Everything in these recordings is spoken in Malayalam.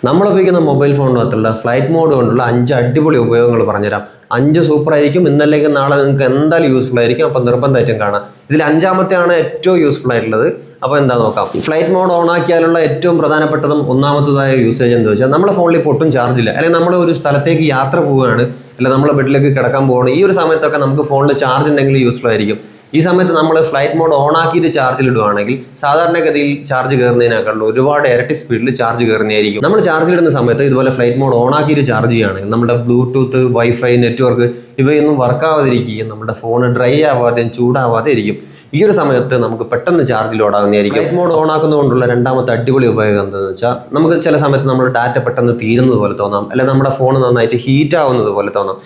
നമ്മൾ ഉപയോഗിക്കുന്ന മൊബൈൽ ഫോണിനകത്തുള്ള ഫ്ലൈറ്റ് മോഡ് കൊണ്ടുള്ള 5 അടിപൊളി ഉപയോഗങ്ങൾ പറഞ്ഞുതരാം. 5 സൂപ്പർ ആയിരിക്കും. ഇന്നല്ലെങ്കിൽ നാളെ നിങ്ങൾക്ക് എന്തായാലും യൂസ്ഫുൾ ആയിരിക്കും. അപ്പം നിർബന്ധമായിട്ടും കാണാം. ഇതിൽ 5-ാമത്തെയാണ് ഏറ്റവും യൂസ്ഫുൾ ആയിട്ടുള്ളത്. അപ്പോൾ എന്താ നോക്കാം. ഫ്ലൈറ്റ് മോഡ് ഓൺ ആക്കിയാലുള്ള ഏറ്റവും പ്രധാനപ്പെട്ടതും ഒന്നാമത്തതായ യൂസേജ് എന്ന് വെച്ചാൽ നമ്മുടെ ഫോണിൽ ഇപ്പോൾ ഒട്ടും ചാർജ് ഇല്ല, അല്ലെങ്കിൽ നമ്മൾ ഒരു സ്ഥലത്തേക്ക് യാത്ര പോവുകയാണ്, അല്ലെങ്കിൽ നമ്മൾ ബെഡിലേക്ക് കിടക്കാൻ പോവുകയാണ്. ഈ ഒരു സമയത്തൊക്കെ നമുക്ക് ഫോണിൽ ചാർജ് ഉണ്ടെങ്കിൽ യൂസ്ഫുൾ ആയിരിക്കും. ഈ സമയത്ത് നമ്മൾ ഫ്ലൈറ്റ് മോഡ് ഓൺ ആക്കിയിട്ട് ചാർജിലിടുവാണെങ്കിൽ സാധാരണഗതിയിൽ ചാർജ് കയറുന്നതിനേക്കാളും ഒരുപാട് ഇരട്ടി സ്പീഡിൽ ചാർജ് കയറുന്നതായിരിക്കും. നമ്മൾ ചാർജിലിടുന്ന സമയത്ത് ഇതുപോലെ ഫ്ലൈറ്റ് മോഡ് ഓൺ ആക്കിയിട്ട് ചാർജ് ചെയ്യുകയാണെങ്കിൽ നമ്മുടെ ബ്ലൂടൂത്ത്, വൈഫൈ, നെറ്റ്വർക്ക് ഇവയൊന്നും വർക്കാവാതിരിക്കുകയും നമ്മുടെ ഫോൺ ഡ്രൈ ആവാതെയും ചൂടാവാതെ ഇരിക്കും. ഈ ഒരു സമയത്ത് നമുക്ക് പെട്ടെന്ന് ചാർജ് ലോഡാകുന്നതായിരിക്കും. ഫ്ലൈറ്റ് മോഡ് ഓൺ ആക്കുന്നതുകൊണ്ടുള്ള രണ്ടാമത്തെ അടിപൊളി ഉപയോഗം എന്താണെന്ന് വെച്ചാൽ, നമുക്ക് ചില സമയത്ത് നമ്മുടെ ഡാറ്റ പെട്ടെന്ന് തീരുന്നത് പോലെ തോന്നാം, അല്ലെങ്കിൽ നമ്മുടെ ഫോൺ നന്നായിട്ട് ഹീറ്റ് ആവുന്നത് പോലെ തോന്നാം.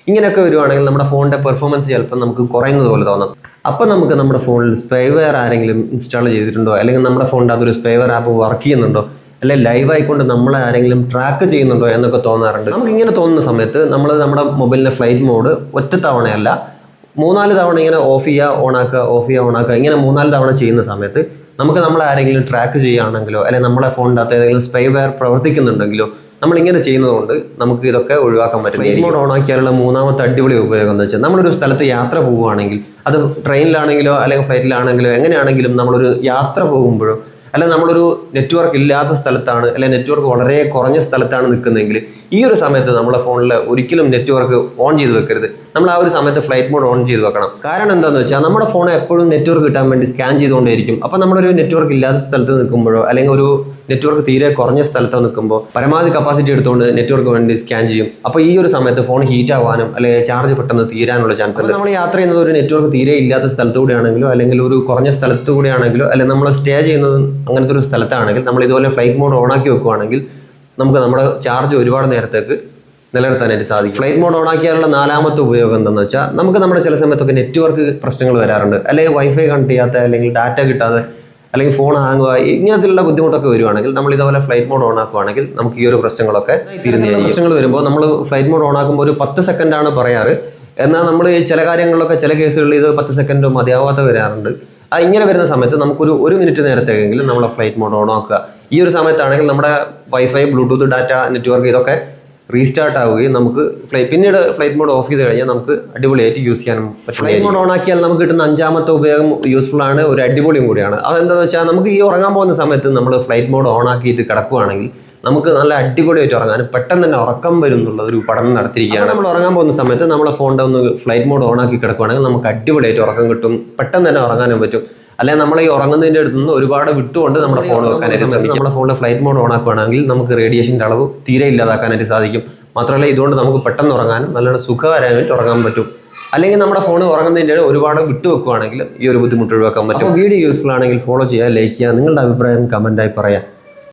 ഇങ്ങനെയൊക്കെ വരുവാണെങ്കിൽ നമ്മുടെ ഫോണിന്റെ പെർഫോമൻസ് ചിലപ്പോൾ നമുക്ക് കുറയുന്നത് പോലെ തോന്നാം. അപ്പം നമുക്ക് നമ്മുടെ ഫോണിൽ സ്പൈവെയർ ആരെങ്കിലും ഇൻസ്റ്റാൾ ചെയ്തിട്ടുണ്ടോ, അല്ലെങ്കിൽ നമ്മുടെ ഫോണിൻ്റെ അതൊരു സ്പൈവെയർ ആപ്പ് വർക്ക് ചെയ്യുന്നുണ്ടോ, അല്ലെങ്കിൽ ലൈവ് ആയിക്കൊണ്ട് നമ്മളെ ആരെങ്കിലും ട്രാക്ക് ചെയ്യുന്നുണ്ടോ എന്നൊക്കെ തോന്നാറുണ്ട്. നമുക്ക് ഇങ്ങനെ തോന്നുന്ന സമയത്ത് നമ്മൾ നമ്മുടെ മൊബൈലിൻ്റെ ഫ്ലൈറ്റ് മോഡ് ഒറ്റ തവണയല്ല 3-4 തവണ ഇങ്ങനെ ഓഫ് ചെയ്യുക, ഓണാക്കുക, ഓഫ് ചെയ്യുക, ഓണാക്കുക, ഇങ്ങനെ 3-4 തവണ ചെയ്യുന്ന സമയത്ത് നമുക്ക് നമ്മളെ ആരെങ്കിലും ട്രാക്ക് ചെയ്യുകയാണെങ്കിലോ, അല്ലെങ്കിൽ നമ്മളെ ഫോണിൻ്റെ അകത്ത് ഏതെങ്കിലും സ്പൈവെയർ പ്രവർത്തിക്കുന്നുണ്ടെങ്കിലോ നമ്മളിങ്ങനെ ചെയ്യുന്നതുകൊണ്ട് നമുക്ക് ഇതൊക്കെ ഒഴിവാക്കാൻ പറ്റും. ഫ്ലൈറ്റ് മോഡ് ഓൺ ആക്കിയാലുള്ള 3-ാമത്തെ അടിപൊളി ഉപയോഗം എന്ന് വെച്ചാൽ, നമ്മളൊരു സ്ഥലത്ത് യാത്ര പോവുകയാണെങ്കിൽ, അത് ട്രെയിനിലാണെങ്കിലോ അല്ലെങ്കിൽ ഫ്ലൈറ്റിലാണെങ്കിലോ എങ്ങനെയാണെങ്കിലും നമ്മളൊരു യാത്ര പോകുമ്പോഴോ, അല്ലെങ്കിൽ നമ്മളൊരു നെറ്റ്വർക്ക് ഇല്ലാത്ത സ്ഥലത്താണ്, അല്ലെങ്കിൽ നെറ്റ്വർക്ക് വളരെ കുറഞ്ഞ സ്ഥലത്താണ് നിൽക്കുന്നതെങ്കിൽ ഈ ഒരു സമയത്ത് നമ്മുടെ ഫോണിൽ ഒരിക്കലും നെറ്റ്വർക്ക് ഓൺ ചെയ്ത് വെക്കരുത്. നമ്മൾ ആ ഒരു സമയത്ത് ഫ്ലൈറ്റ് മോഡ് ഓൺ ചെയ്ത് വെക്കണം. കാരണം എന്താണെന്ന് വെച്ചാൽ, നമ്മുടെ ഫോൺ എപ്പോഴും നെറ്റ്വർക്ക് കിട്ടാൻ വേണ്ടി സ്കാൻ ചെയ്തുകൊണ്ടേയിരിക്കും. അപ്പോൾ നമ്മളൊരു നെറ്റ്വർക്ക് ഇല്ലാത്ത സ്ഥലത്ത് നിൽക്കുമ്പോഴോ, അല്ലെങ്കിൽ ഒരു നെറ്റ്വർക്ക് തീരെ കുറഞ്ഞ സ്ഥലത്തോ നിൽക്കുമ്പോൾ പരമാവധി കപ്പാസിറ്റി എടുത്തുകൊണ്ട് നെറ്റ്വർക്ക് വേണ്ടി സ്കാൻ ചെയ്യും. അപ്പോൾ ഈ ഒരു സമയത്ത് ഫോൺ ഹീറ്റ് ആവാനും അല്ലെങ്കിൽ ചാർജ് പെട്ടെന്ന് തീരാനുള്ള ചാൻസ് ഉണ്ട്. നമ്മൾ യാത്ര ചെയ്യുന്നത് ഒരു നെറ്റ്വർക്ക് തീരെ ഇല്ലാത്ത സ്ഥലത്തൂടെ ആണെങ്കിലോ, അല്ലെങ്കിൽ ഒരു കുറഞ്ഞ സ്ഥലത്തുകൂടെ ആണെങ്കിലോ, അല്ലെങ്കിൽ നമ്മൾ സ്റ്റേ ചെയ്യുന്നത് അങ്ങനത്തെ ഒരു സ്ഥലത്താണെങ്കിൽ നമ്മൾ ഇതുപോലെ ഫ്ലൈറ്റ് മോഡ് ഓൺ ആക്കി വെക്കുകയാണെങ്കിൽ നമുക്ക് നമ്മുടെ ചാർജ് ഒരുപാട് നേരത്തേക്ക് നിലനിർത്താനായിട്ട് സാധിക്കും. ഫ്ലൈറ്റ് മോഡ് ഓൺ ആക്കിയാലുള്ള 4-ാമത്തെ ഉപയോഗം എന്താണെന്ന് വെച്ചാൽ, നമുക്ക് നമ്മുടെ ചില സമയത്തൊക്കെ നെറ്റ്വർക്ക് പ്രശ്നങ്ങൾ വരാറുണ്ട്, അല്ലെങ്കിൽ വൈഫൈ കണക്ട് ചെയ്യാത്ത, അല്ലെങ്കിൽ ഡാറ്റ കിട്ടാതെ, അല്ലെങ്കിൽ ഫോൺ ഹാങ്ങുക, ഇങ്ങനത്തിലുള്ള ബുദ്ധിമുട്ടൊക്കെ വരുവാണെങ്കിൽ നമ്മൾ ഇതുപോലെ ഫ്ലൈറ്റ് മോഡ് ഓൺ ആക്കുവാണെങ്കിൽ നമുക്ക് ഈ ഒരു പ്രശ്നങ്ങളൊക്കെ തീരുന്നതായിരിക്കും. പ്രശ്നങ്ങൾ വരുമ്പോൾ നമ്മൾ ഫ്ലൈറ്റ് മോഡ് ഓൺ ആക്കുമ്പോൾ ഒരു 10 സെക്കൻഡാണ് പറയാറ്. എന്നാൽ നമ്മൾ ചില കാര്യങ്ങളിലൊക്കെ ചില കേസുകളിൽ ഇത് 10 സെക്കൻഡോ മതിയാവാതെ വരാറുണ്ട്. ഇങ്ങനെ വരുന്ന സമയത്ത് നമുക്കൊരു 1 മിനിറ്റ് നേരത്തേക്കെങ്കിലും നമ്മൾ ഫ്ലൈറ്റ് മോഡ് ഓൺ ആക്കുക. ഈ ഒരു സമയത്താണെങ്കിൽ നമ്മുടെ വൈഫൈ, ബ്ലൂടൂത്ത്, ഡാറ്റ, നെറ്റ്വർക്ക് ഇതൊക്കെ റീസ്റ്റാർട്ട് ആവുകയും നമുക്ക് പിന്നീട് ഫ്ലൈറ്റ് മോഡ് ഓഫ് ചെയ്ത് കഴിഞ്ഞാൽ നമുക്ക് അടിപൊളിയായിട്ട് യൂസ് ചെയ്യാനും പറ്റും. ഫ്ലൈറ്റ് മോഡ് ഓൺ ആക്കിയാൽ നമുക്ക് കിട്ടുന്ന 5-ാമത്തെ ഉപയോഗം യൂസ്ഫുൾ ആണ്, ഒരു അടിപൊളിയും കൂടിയാണ്. അതെന്താണെന്ന് വെച്ചാൽ, നമുക്ക് ഈ ഉറങ്ങാൻ പോകുന്ന സമയത്ത് നമ്മൾ ഫ്ലൈറ്റ് മോഡ് ഓൺ ആക്കിയിട്ട് കിടക്കുകയാണെങ്കിൽ നമുക്ക് നല്ല അടിപൊളിയായിട്ട് ഉറങ്ങാനും പെട്ടെന്ന് തന്നെ ഉറക്കം വരും എന്നുള്ള ഒരു പഠനം നടത്തിയിരിക്കുകയാണ്. നമ്മൾ ഉറങ്ങാൻ പോകുന്ന സമയത്ത് നമ്മളെ ഫോണിൻ്റെ ഒന്ന് ഫ്ലൈറ്റ് മോഡ് ഓൺ ആക്കി കിടക്കുകയാണെങ്കിൽ നമുക്ക് അടിപൊളിയായിട്ട് ഉറക്കം കിട്ടും, പെട്ടെന്ന് തന്നെ ഉറങ്ങാനും പറ്റും. അല്ലെങ്കിൽ നമ്മൾ ഈ ഉറങ്ങുന്നതിൻ്റെ അടുത്ത് നിന്ന് ഒരുപാട് വിട്ടുകൊണ്ട് നമ്മുടെ ഫോൺ വെക്കാനായിട്ട് ശ്രമിക്കും. നമ്മുടെ ഫോണിൽ ഫ്ലൈറ്റ് മോഡ് ഓൺ ആക്കുകയാണെങ്കിൽ നമുക്ക് റേഡിയേഷൻ്റെ അളവ് തീരെ ഇല്ലാതാക്കാനായിട്ട് സാധിക്കും. മാത്രമല്ല ഇതുകൊണ്ട് നമുക്ക് പെട്ടെന്ന് ഉറങ്ങാനും നല്ലോണം സുഖകരമായിട്ട് ഉറങ്ങാൻ പറ്റും. അല്ലെങ്കിൽ നമ്മുടെ ഫോൺ ഉറങ്ങുന്നതിൻ്റെ ഒരുപാട് വിട്ടു വെക്കുകയാണെങ്കിൽ ഈ ഒരു ബുദ്ധിമുട്ട് ഒഴിവാക്കാൻ പറ്റും. വീഡിയോ യൂസ്ഫുൾ ആണെങ്കിൽ ഫോളോ ചെയ്യുക, ലൈക്ക് ചെയ്യുക, നിങ്ങളുടെ അഭിപ്രായം കമൻറ്റായി പറയാം.